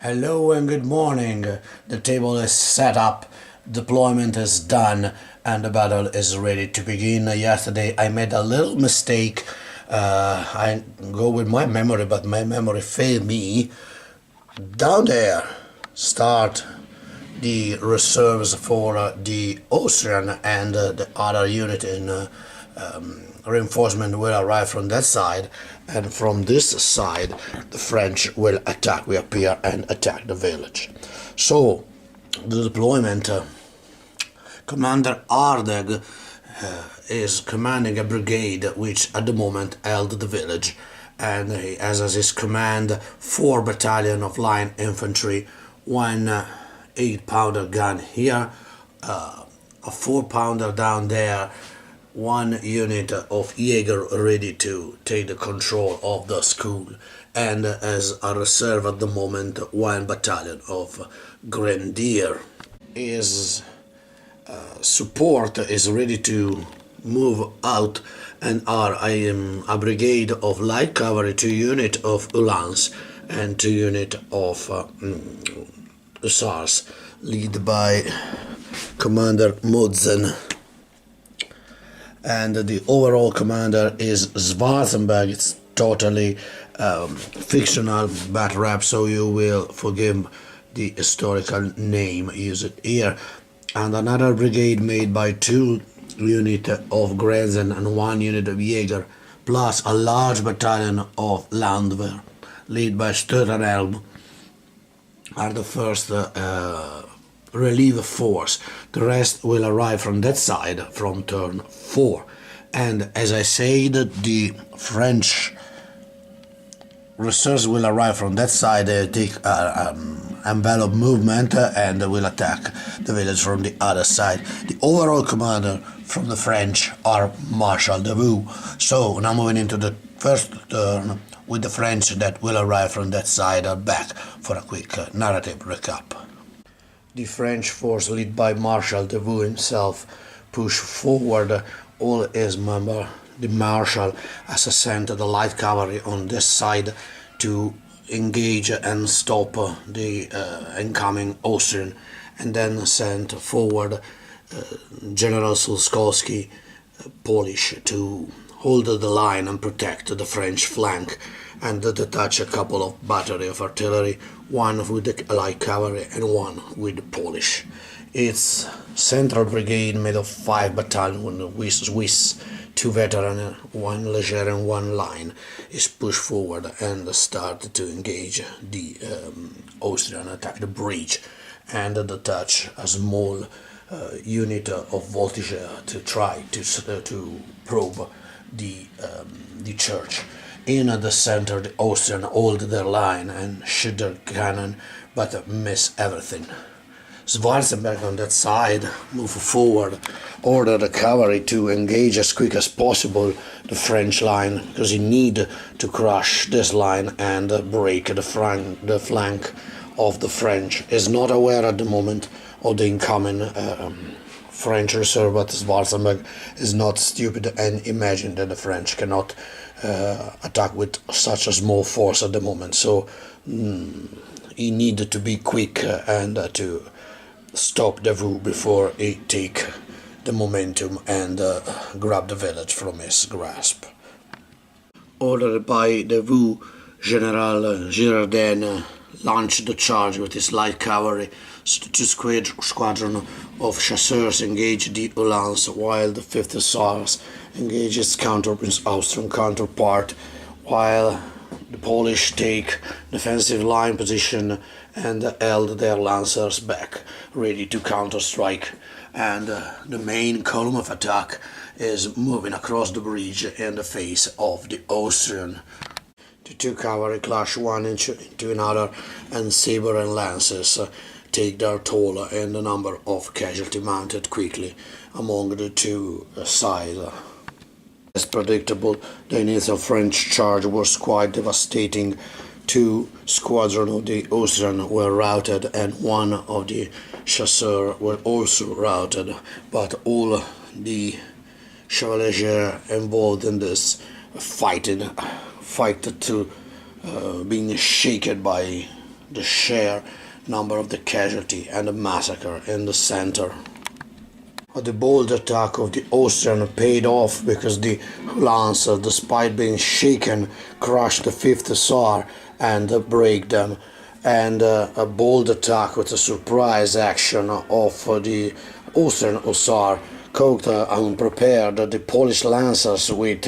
Hello and good morning. The table is set up, deployment is done, and the battle is ready to begin. Yesterday I made a little mistake. I go with my memory, but my memory failed me. Down there, start the reserves for the Austrian and the other unit in reinforcement will arrive from that side, and from this side the French will attack, we appear and attack the village. So the deployment, Commander Ardeg is commanding a brigade which at the moment held the village, and he has as his command 4 battalion of line infantry, one 8-pounder gun here, a 4-pounder down there, one unit of Jaeger ready to take the control of the school, and as a reserve at the moment 1 battalion of Grenadier. His support is ready to move out, and I am a brigade of light cavalry, 2 units of Uhlans and 2 units of Hussars, led by Commander Motzen. And the overall commander is Schwarzenberg. It's totally fictional bat rap, so you will forgive the historical name used here. And another brigade made by 2 units of Grenzen and 1 unit of Jaeger, plus a large battalion of Landwehr, led by Störenelm, are the first relief force. The rest will arrive from that side from turn 4. And as I said, the French reserves will arrive from that side. They take envelope movement and will attack the village from the other side. The overall commander from the French are Marshal Davout. So now moving into the first turn with the French that will arrive from that side are back for a quick narrative recap. The French force led by Marshal Davout himself push forward all his members. The Marshal has sent the light cavalry on this side to engage and stop the incoming Austrian, and then sent forward General Sulskowski, Polish, to hold the line and protect the French flank, and detach a couple of battery of artillery, 1 with the light cavalry and 1 with the Polish. Its central brigade made of 5 battalions with Swiss, 2 veteran, 1 leger and 1 line, is pushed forward and started to engage the Austrian, attack the bridge, and detach a small unit of voltage to try to probe the church. In the center, the Austrian hold their line and shoot their cannon, but miss everything. Schwarzenberg on that side moved forward, ordered the cavalry to engage as quick as possible the French line, because he need to crush this line and break the flank of the French. Is not aware at the moment of the incoming French reserve, but Schwarzenberg is not stupid and imagine that the French cannot attack with such a small force at the moment. So he needed to be quick and to stop Davout before he take the momentum and grab the village from his grasp. Ordered by Davout, General Girardin launched the charge with his light cavalry. 2 squadron of chasseurs engaged the Uhlans, while the 5th Hussars engaged its Austrian counterpart, while the Polish take defensive line position and held their lancers back, ready to counter-strike. And the main column of attack is moving across the bridge in the face of the Austrian. The 2 cavalry clash one into another, and saber and lances take their toll, and the number of casualty mounted quickly among the 2 sides. As predictable, the initial French charge was quite devastating. 2 squadrons of the Austrian were routed, and 1 of the chasseurs were also routed, but all the chevaliers involved in this fight to being shaken by the sheer number of the casualty and the massacre in the center. The bold attack of the Austrian paid off because the Lancer, despite being shaken, crushed the 5th Hussar and break them. And a bold attack with a surprise action of the Austrian Hussar caught unprepared the Polish Lancers which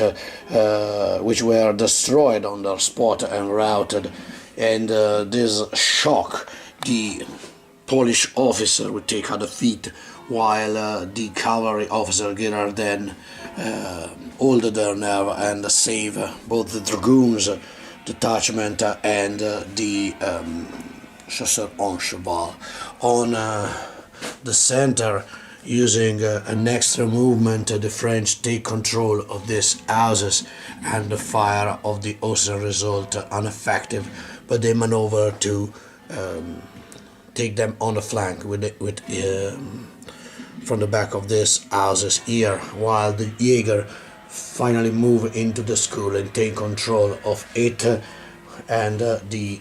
were destroyed on their spot and routed. And this shock the Polish officer would take a defeat, while the cavalry officer Girardin hold their nerve and save both the dragoons detachment and the chasseurs en cheval. On the center, using an extra movement, the French take control of these houses, and the fire of the Austrian result ineffective, but they maneuver to take them on the flank from the back of these houses here, while the Jaeger finally move into the school and take control of it, and the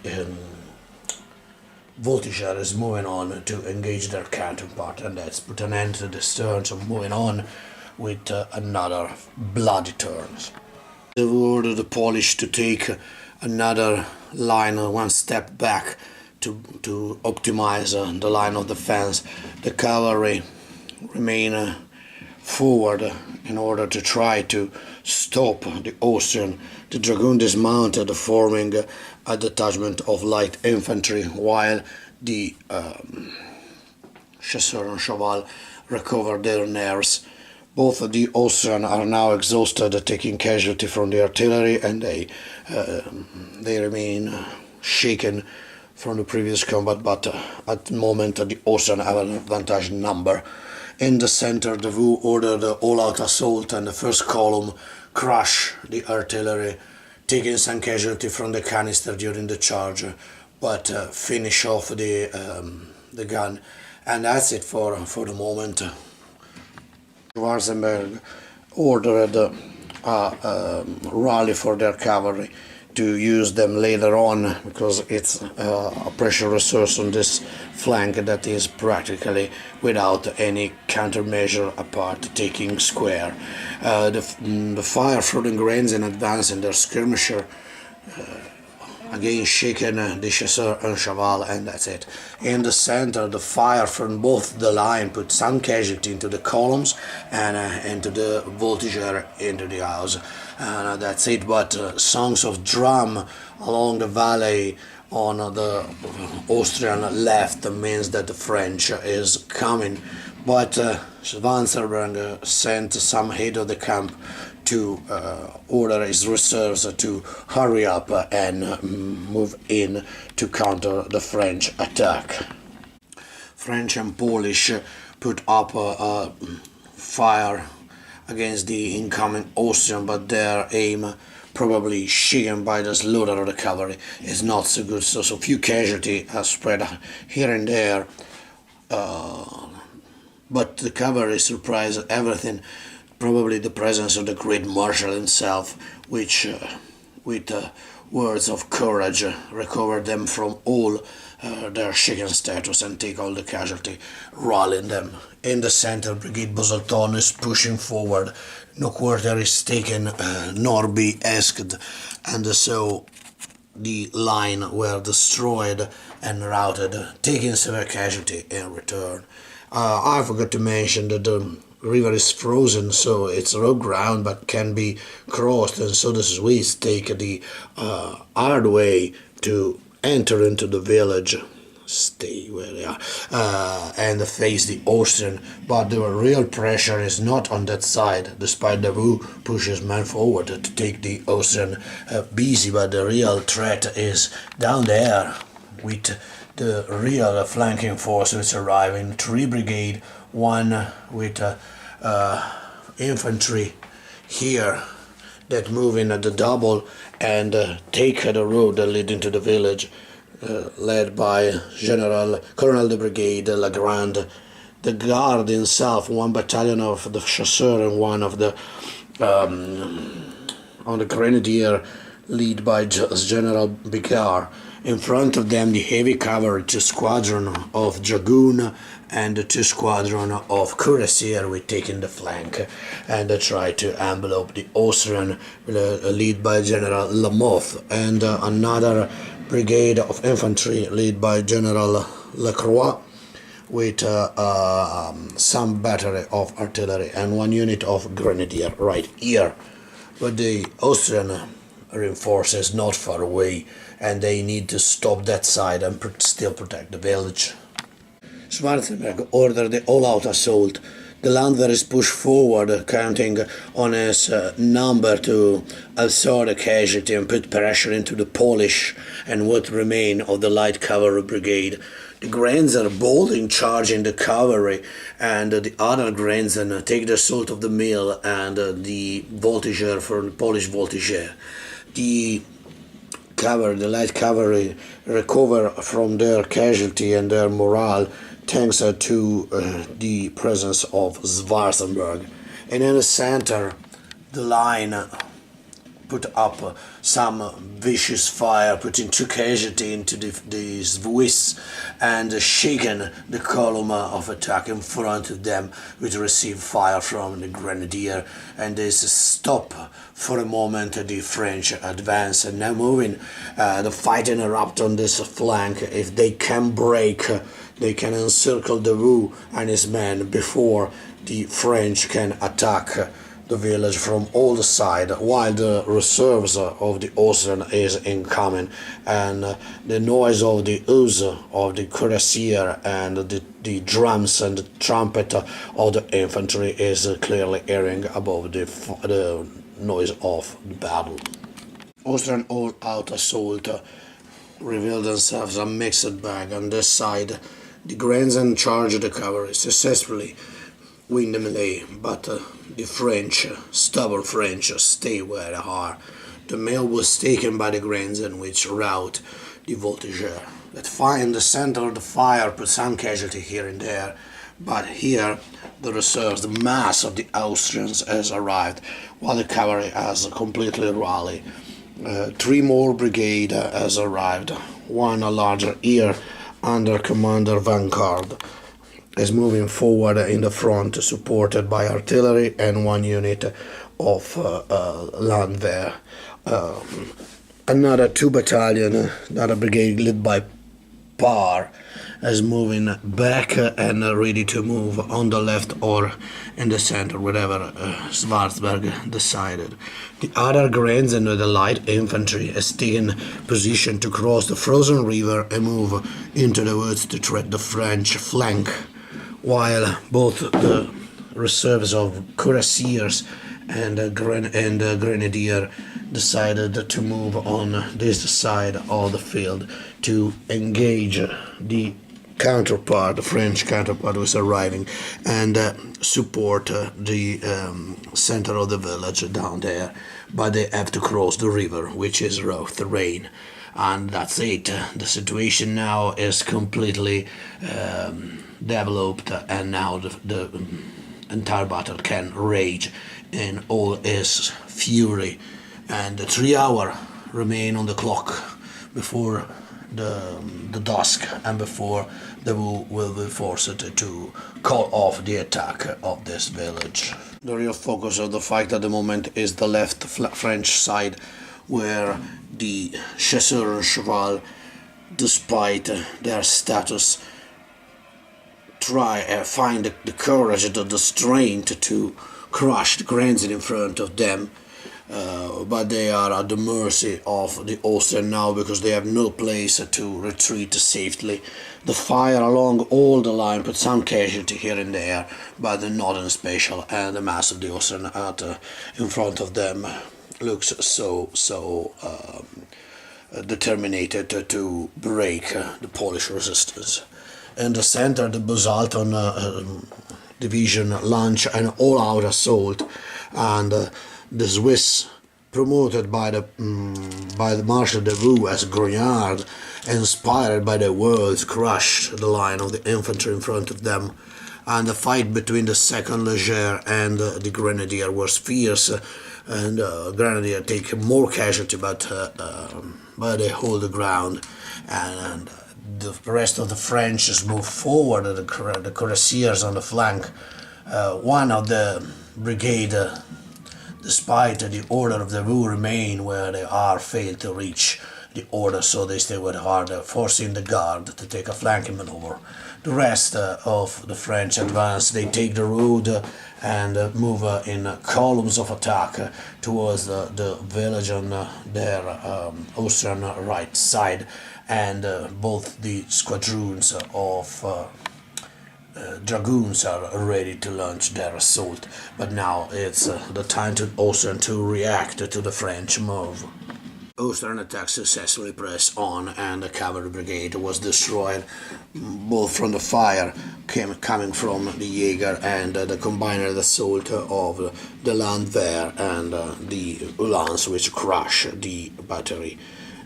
Voltigeur is moving on to engage their counterpart, and that's put an end to this turn, so moving on with another bloody turns. They ordered the Polish to take another line, one step back to optimize the line of defense. The cavalry remain forward in order to try to stop the Austrian. The dragoon dismounted, forming a detachment of light infantry, while the chasseurs en cheval recovered their nerves. Both of the Austrian are now exhausted, taking casualty from the artillery, and they remain shaken from the previous combat, but at the moment the Austrian have an advantage number. In the center, the Wu ordered the all-out assault, and the first column crush the artillery, taking some casualty from the canister during the charge, but finish off the gun, and that's it for the moment. Schwarzenberg ordered a rally for their cavalry to use them later on, because it's a pressure resource on this flank that is practically without any countermeasure apart taking square. The fire from the grains in advance in their skirmisher again shaken the chasseurs en cheval, and that's it. In the center, the fire from both the line put some casualty into the columns and into the Voltigeur into the house, and that's it. But songs of drum along the valley on the Austrian left means that the French is coming, but Schwarzenberg sent some head of the camp to order his reserves to hurry up and move in to counter the French attack. French and Polish put up a fire against the incoming Austrian, but their aim, probably shaken by the slaughter of the cavalry, is not so good. So few casualties are spread here and there, but the cavalry surprised everything. Probably the presence of the great marshal himself, which, with words of courage, recovered them from all their shaken status and take all the casualty, rallying them. In the center, Brigade Bosalton is pushing forward. No quarter is taken, nor be asked, and so the line were destroyed and routed, taking severe casualty in return. I forgot to mention that the river is frozen, so it's rough ground but can be crossed, and so the Swiss take the hard way to enter into the village, stay where they are, and face the Austrian. But the real pressure is not on that side, despite the Wu pushes men forward to take the Austrian busy, but the real threat is down there with the real flanking force which arrive in 3 brigade, one with infantry here that move in at the double and take the road leading to the village, led by Colonel de Brigade Legrand. The guard himself, 1 battalion of the chasseurs and 1 of the on the grenadier, led by General Bigard, In front of them, the heavy cavalry, 2 squadron of dragoon and the 2 squadron of cuirassier will take in the flank and try to envelope the Austrian, led by General Lamoth, and another brigade of infantry led by General Lacroix, with some battery of artillery and 1 unit of grenadier right here. But the Austrian reinforce is not far away, and they need to stop that side and still protect the village. Schwarzenberg ordered the all-out assault. The Landwehr is pushed forward, counting on his number to absorb the casualty and put pressure into the Polish and what remain of the light cavalry brigade. The Grenzer boldly charging the cavalry, and the other Grenzen take the assault of the mill and the voltigeur from the Polish voltigeur. The light cavalry recover from their casualty and their morale thanks to the presence of Schwarzenberg. And in the center, the line put up some vicious fire, putting 2 casualty into the Swiss and shaken the column of attack in front of them, which received fire from the grenadier, and this stop for a moment the French advance. And now moving, the fight erupt on this flank. If they can break, they can encircle Davout and his men before the French can attack the village from all the sides, while the reserves of the Austrian is incoming, and the noise of the ooze of the cuirassier and the drums and the trumpet of the infantry is clearly hearing above the noise of the battle. Austrian all-out assault revealed themselves a mixed bag. On this side, the Grenzen charged the cavalry successfully, win the melee, but the French, stubborn French, stay where they are. The mill was taken by the Grenzen, which rout the voltigeur. That fire in the center of the fire put some casualty here and there, but here the reserves, the mass of the Austrians has arrived, while the cavalry has completely rallied. 3 more brigade has arrived, 1 larger here under Commander Vanguard is moving forward in the front, supported by artillery and 1 unit of Landwehr. Another 2 battalion, another brigade led by Parr, is moving back and ready to move on the left or in the center, wherever Schwarzenberg decided. The other Grenzen and the light infantry is taking position to cross the frozen river and move into the woods to threat the French flank, while both the reserves of cuirassiers and grenadier decided to move on this side of the field to engage the counterpart, the French counterpart was arriving, and support the center of the village down there. But they have to cross the river, which is rough terrain. And that's it. The situation now is completely developed, and now the entire battle can rage in all its fury. And 3 hours remain on the clock before the dusk, and before Davout will be forced to call off the attack of this village. The real focus of the fight at the moment is the left French side, where the chasseurs and cheval, despite their status, find the courage and the strength to crush the Grenzen in front of them. But they are at the mercy of the Austrian now, because they have no place to retreat safely. The fire along all the line put some casualty here and there, but nothing special, and the mass of the Austrian in front of them looks so determined to break the Polish resistance. In the center, the Busalton division launch an all-out assault, and the Swiss, promoted by the Marshal Davout as Grognard, inspired by their words, crushed the line of the infantry in front of them, and the fight between the 2nd Leger and the Grenadier was fierce, and Grenadier take more casualty, but but they hold the ground, and the rest of the French just move forward. The cuirassiers on the flank. One of the brigade, despite the order of the Wu, remain where they are, failed to reach the order, so they stay with hard, forcing the guard to take a flanking maneuver. The rest of the French advance, they take the road and move in columns of attack towards the village on their Austrian right side, and both the squadrons of dragoons are ready to launch their assault. But now it's the time to Austrian to react to the French move. Austrian attack successfully pressed on, and the cavalry brigade was destroyed, both from the fire coming from the Jaeger and the combined assault of the Landwehr and the Uhlans, which crushed the battery.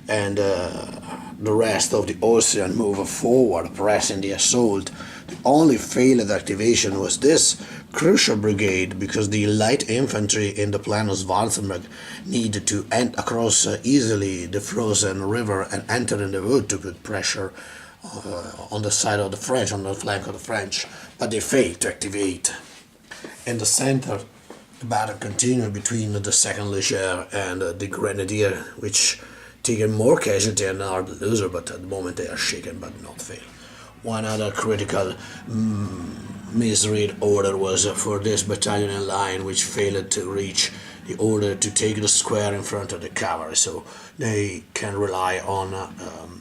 And the rest of the Austrian move forward, pressing the assault. The only failed activation was this crucial brigade, because the light infantry in the plan of Schwarzenberg needed to enter across easily the frozen river and enter in the wood to put pressure on the side of the French, on the flank of the French, but they failed to activate. In the center, the battle continued between the 2nd Leger and the Grenadier, which taken more casualty and are the loser, but at the moment they are shaken but not fail. One other critical misread order was for this battalion in line, which failed to reach the order to take the square in front of the cavalry, so they can rely on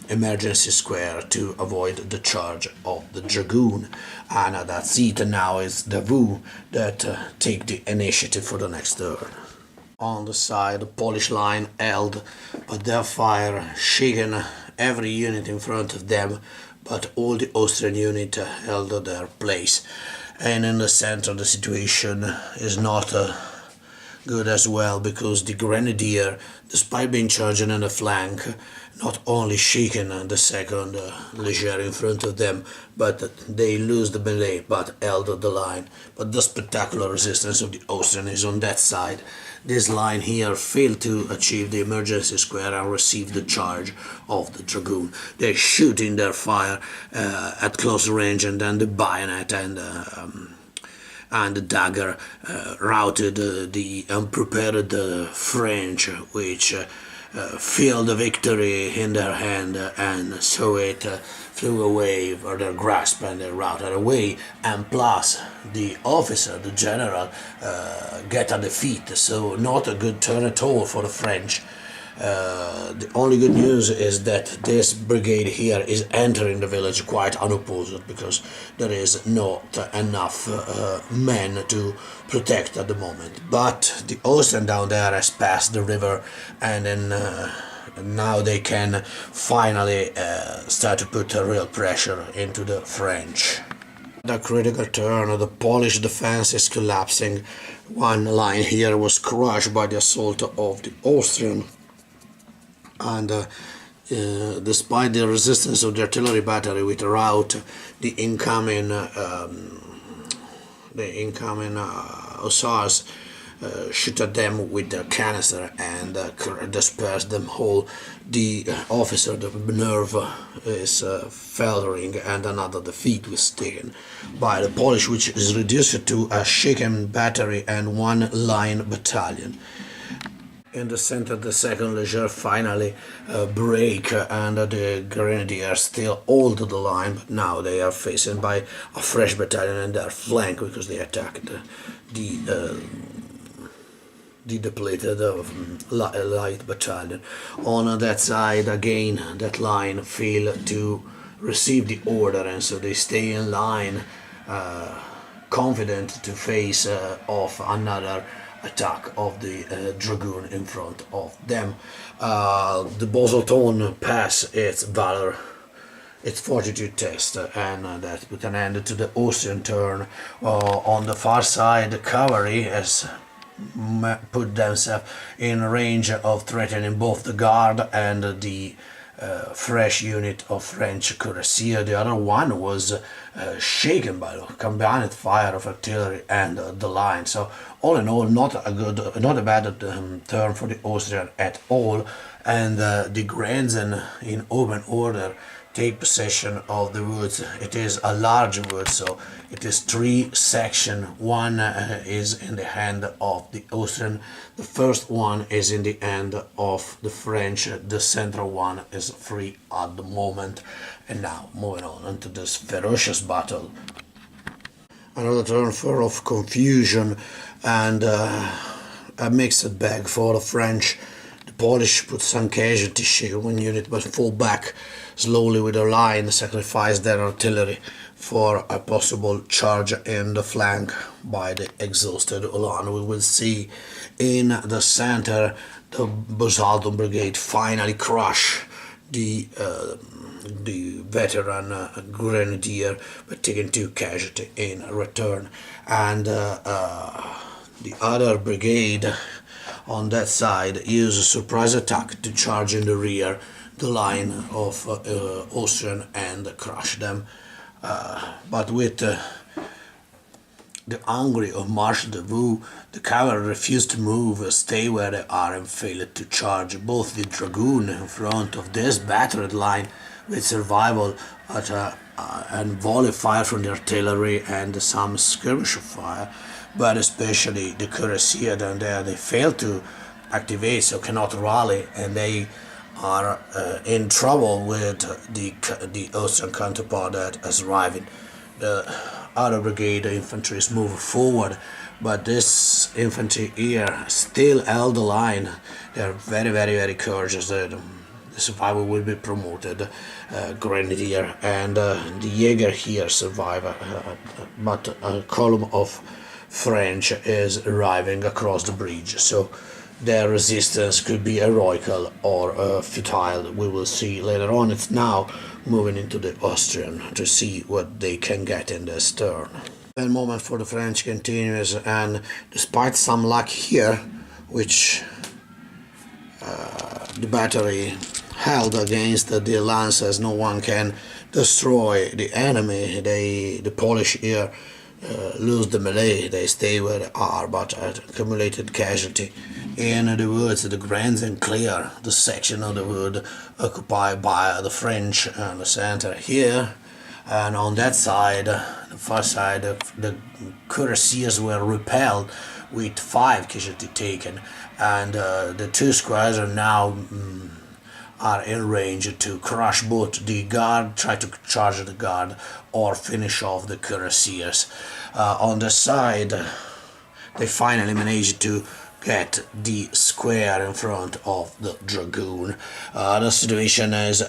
emergency square to avoid the charge of the dragoon. And that's it. Now it's the Wu that take the initiative for the next turn. On the side, the Polish line held, but their fire shaken every unit in front of them, but all the Austrian unit held their place. And in the center, the situation is not good as well, because the Grenadier, despite being charging in the flank, not only shaken the 2nd Leger in front of them, but they lose the melee but held the line. But the spectacular resistance of the Austrian is on that side. This line here failed to achieve the emergency square and received the charge of the dragoon. They shoot in their fire at close range, and then the bayonet and the dagger routed the unprepared French, which feel the victory in their hand, and so it flew away for their grasp, and they routed away. And plus the officer, the general, get a defeat, so not a good turn at all for the French. The only good news is that this brigade here is entering the village quite unopposed, because there is not enough men to protect at the moment. But the Austrian down there has passed the river, and then now they can finally start to put a real pressure into the French. The critical turn, the Polish defense is collapsing. One line here was crushed by the assault of the Austrian, and despite the resistance of the artillery battery with rout, the incoming hussars shoot at them with their canister and disperse them all. The officer, the nerve, is faltering, and another defeat was taken by the Polish, which is reduced to a shaken battery and one line battalion. In the center, the 2nd Leger finally break, and the Grenadiers still hold the line, but now they are faced by a fresh battalion in their flank, because they attacked the depleted light battalion. On that side, again, that line failed to receive the order, and so they stay in line, confident to face off another attack of the dragoon in front of them. The Boselton pass its Valor, its Fortitude test, and that put an end to the Austrian turn. On the far side, the cavalry has put themselves in range of threatening both the guard and the fresh unit of French cuirassier. The other one was shaken by the combined fire of artillery and the line. So all in all, not a bad turn for the Austrian at all. and the Granzen in open order take possession of the woods. It is a large wood, so it is three sections. One is in the hand of the Austrian, the first one is in the hand of the French, the central one is free at the moment. And now moving on into this ferocious battle. Another turn full of confusion and a mixed bag for the French. The Polish put some casualty shield one unit but fall back slowly with their line, sacrifice their artillery for a possible charge in the flank by the exhausted Ulan. We will see in the center the Busalton Brigade finally crush the veteran grenadier, but taking 2 casualty in return, and the other brigade on that side use a surprise attack to charge in the rear the line of Austrian and crush them, but with the angry of Marshal Davout, the cavalry refused to move, stay where they are, and failed to charge. Both the dragoon in front of this battered line with survival and volley fire from the artillery and some skirmish fire, but especially the cuirassier down there, they failed to activate, so cannot rally, and they are in trouble with the Austrian counterpart that is arriving. The other brigade infantry is moving forward, but this infantry here still held the line. They are very courageous. The survivor will be promoted, grenadier, and the Jäger here survive, but a column of French is arriving across the bridge, so their resistance could be heroical or futile. We will see later on. It's now moving into the Austrian to see what they can get in this turn. Then moment for the French continues, and despite some luck here, which the battery held against the lancers, no one can destroy the enemy. The Polish here lose the melee, they stay where they are, but accumulated casualty in the woods. The Granzen clear the section of the wood occupied by the French and the center here, and on that side, the far side, the cuirassiers were repelled with 5 casualty taken, and the 2 squares are now are in range to crush both the guard, try to charge the guard, or finish off the cuirassiers. On the side, they finally managed to get the square in front of the dragoon. The situation is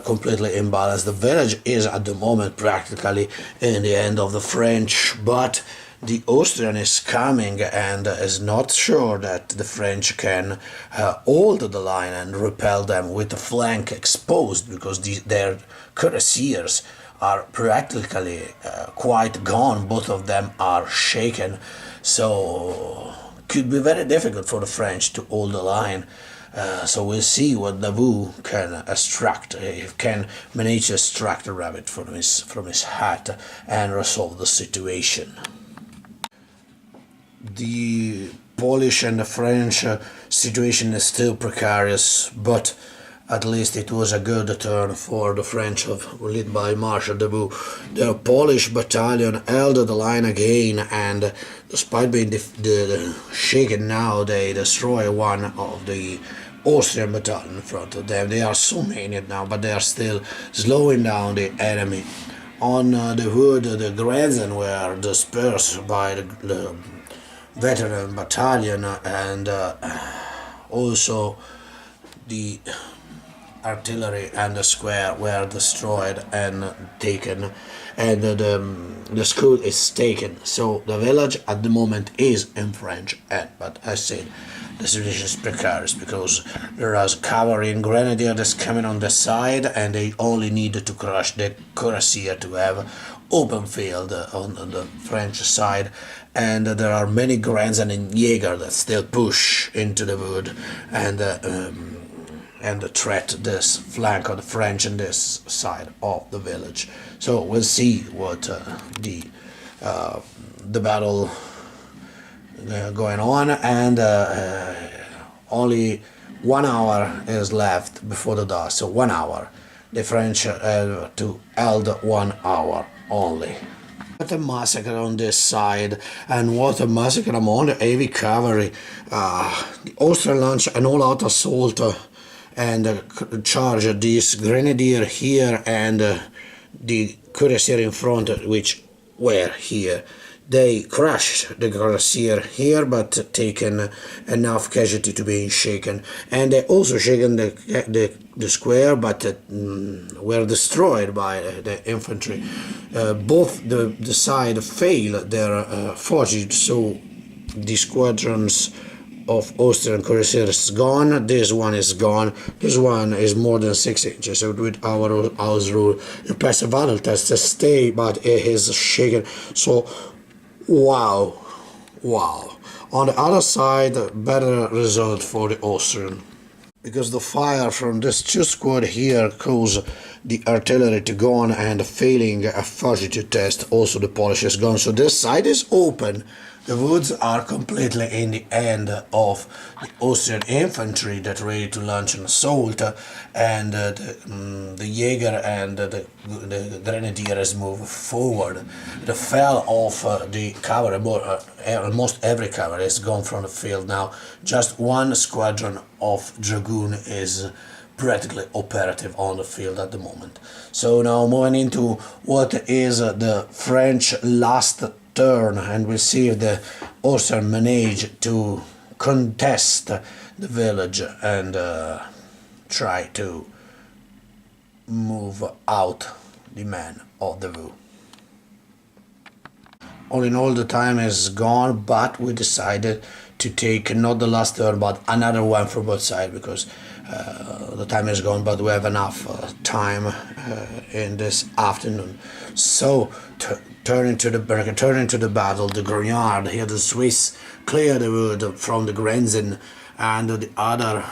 completely imbalanced. The village is at the moment practically in the hand of the French, but the Austrian is coming and is not sure that the French can hold the line and repel them with the flank exposed, because their cuirassiers are practically quite gone. Both of them are shaken, so could be very difficult for the French to hold the line. So we'll see what Davout can extract, if can manage to extract a rabbit from his hat and resolve the situation. The Polish and the French situation is still precarious, but at least it was a good turn for the French, led by Marshal Davout. The Polish battalion held the line again, and despite being shaken now, they destroy one of the Austrian battalion in front of them. They are so many now, but they are still slowing down the enemy. On the wood, the Granzen were dispersed by the veteran battalion, and also the artillery and the square were destroyed and taken, and the school is taken. So the village at the moment is in French hand, but I said the situation is precarious because there is cavalry and grenadier that's coming on the side, and they only needed to crush the cuirassier to have open field on the French side, and there are many Granzen and Jäger that still push into the wood and threat this flank of the French on this side of the village. So we'll see what the battle going on, and only 1 hour is left before the dusk, so 1 hour. The French have to held 1 hour only. What a massacre on this side, and what a massacre among the heavy cavalry. The Austrian launched an all-out assault and charged this grenadier here and the cuirassier in front, which were here. They crushed the cuirassier here, but taken enough casualty to be shaken. And they also shaken the square, but were destroyed by the infantry. Both the side failed their fortitude, so the squadrons of Austrian cuirassiers is gone. This one is gone. This one is more than 6 inches. So with our house rule, you pass a Valor test to stay, but it is shaken. So wow. On the other side, better result for the Austrian, because the fire from this 2 squad here caused the artillery to go on, and failing a fortitude test, also the Polish is gone. So this side is open. The woods are completely in the end of the Austrian infantry that ready to launch an assault, and the Jäger and the Grenadiers move forward. The fell of the cavalry, almost every cavalry is gone from the field now. Just one squadron of Dragoon is practically operative on the field at the moment. So now moving into what is the French last turn, and we'll see if the Austrian manage to contest the village and try to move out the men of the Vaux. All in all, the time is gone, but we decided to take not the last turn but another one for both sides, because the time is gone, but we have enough time in this afternoon. So turning to the battle, the Grognard here, the Swiss clear the wood from the Grenzen, and the other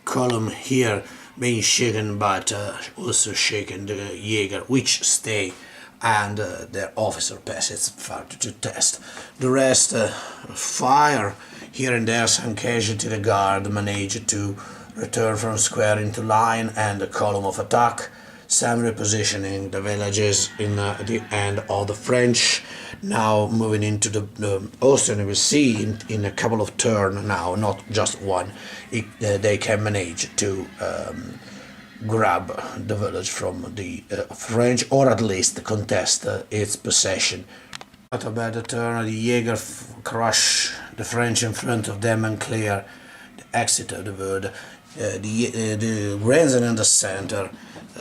column here being shaken, but also shaken the Jäger, which stay, and their officer passes Fortitude test. The rest fire here and there, some casualty. The guard managed to return from square into line and the column of attack. Some repositioning the villages in the end of the French. Now moving into the Austrian, we see in a couple of turns now, not just one, they can manage to grab the village from the French, or at least contest its possession. Not a bad turn. The Jäger crush the French in front of them and clear the exit of the wood. The Grenzen in the center,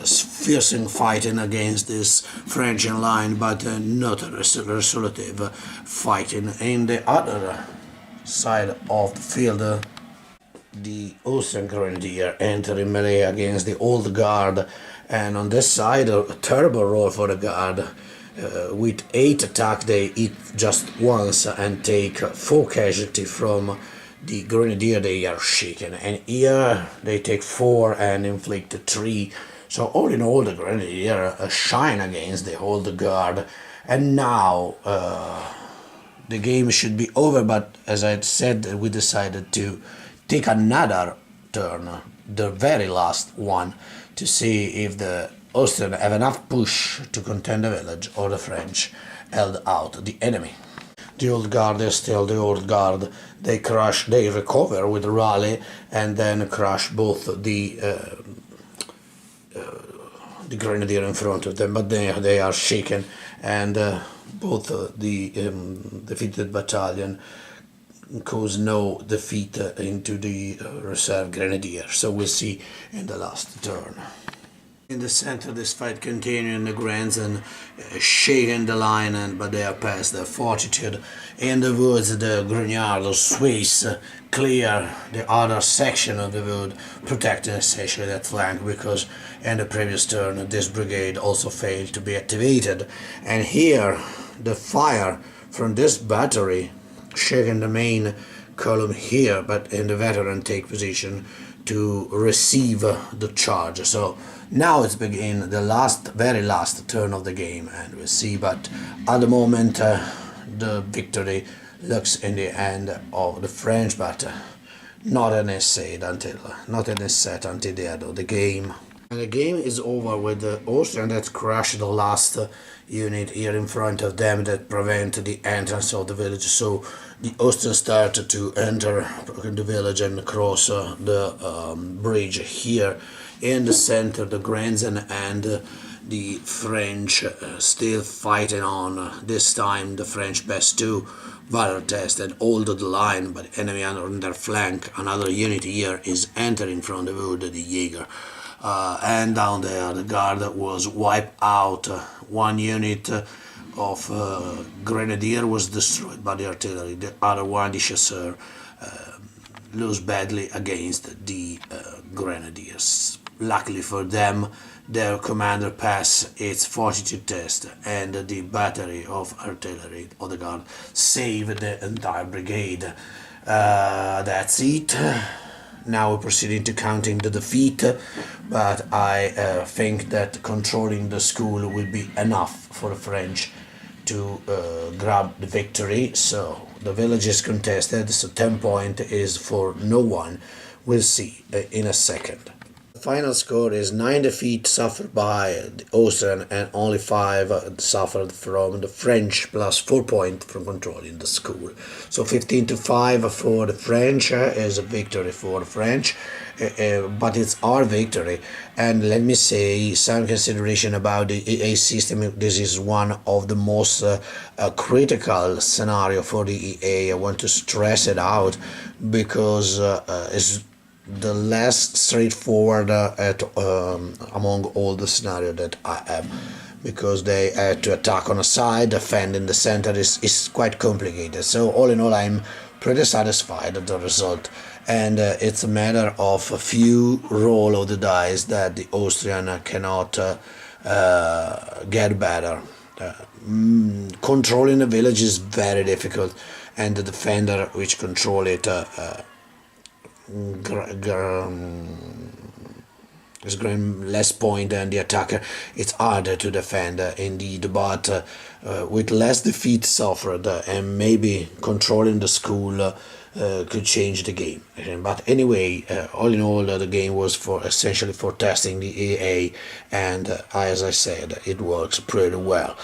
fiercely fighting against this French in line, but not a resolutive fighting. In the other side of the field, the Austrian Grenadier entering melee against the old guard, and on this side a terrible roll for the guard. With 8 attack they hit just once and take 4 casualty from the Grenadier. They are shaken, and here they take 4 and inflict 3. So all in all, the Grenadier shine against the old guard, and now the game should be over, but as I said, we decided to take another turn, the very last one, to see if the Austrian have enough push to contend the village, or the French held out the enemy. The old guard is still the old guard. They recover with rally, and then crush both the Grenadier in front of them, but they are shaken, and both the defeated battalion cause no defeat into the reserve Grenadier. So we'll see in the last turn. In the center, this fight continuing. The Grenzen shaking the line, but they are past their Fortitude. In the woods, the Grognard, the Swiss, clear the other section of the wood, protecting essentially that flank, because in the previous turn this brigade also failed to be activated. And here, the fire from this battery shaking the main column here, but in the veteran take position to receive the charge. So now it's begin the very last turn of the game, and we'll see, but at the moment the victory looks in the hand of the French, but not an essay until the end of the game. And the game is over with the Austrian that crushed the last unit here in front of them that prevent the entrance of the village. So the Austrians started to enter the village and cross the bridge here in the center. The Grandson and the French still fighting on. This time the French passed two Valor test and hold the line, but enemy on their flank. Another unit here is entering from the wood, the Jaeger. And down there the guard was wiped out. One unit of grenadier was destroyed by the artillery. The other one, the chasseur, lose badly against the grenadiers. Luckily for them, their commander passed its Fortitude test, and the battery of artillery of the guard saved the entire brigade. That's it. Now we're proceeding to counting the defeat, but I think that controlling the school will be enough for the French to grab the victory. So the village is contested, so 10 points is for no one. We'll see in a second. The final score is 9 defeats suffered by the Austrian and only 5 suffered from the French, plus 4 points from controlling the school. So 15-5 for the French is a victory for the French, but it's our victory. And let me say some consideration about the EA system. This is one of the most critical scenario for the EA. I want to stress it out because it's the less straightforward among all the scenario that I have, because they had to attack on a side, defend in the center is quite complicated. So all in all, I'm pretty satisfied with the result, and it's a matter of a few roll of the dice that the Austrian cannot get better. Controlling the village is very difficult, and the defender which control it is getting less point than the attacker. It's harder to defend indeed, but with less defeat suffered and maybe controlling the school could change the game. But anyway, all in all, the game was essentially for testing the EA, and as I said, it works pretty well.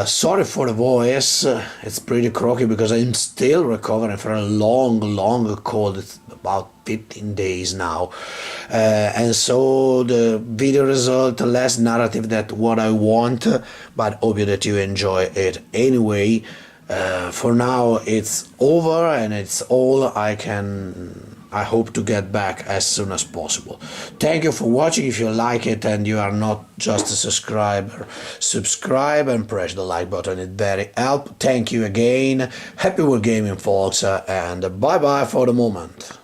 Sorry for the voice, it's pretty croaky because I'm still recovering from a long cold. It's about 15 days now, and so the video result less narrative than what I want, but hope that you enjoy it anyway. For now it's over, and it's all I hope to get back as soon as possible. Thank you for watching. If you like it and you are not just a subscriber, subscribe and press the like button. It very help. Thank you again. Happy wargaming, folks, and bye bye for the moment.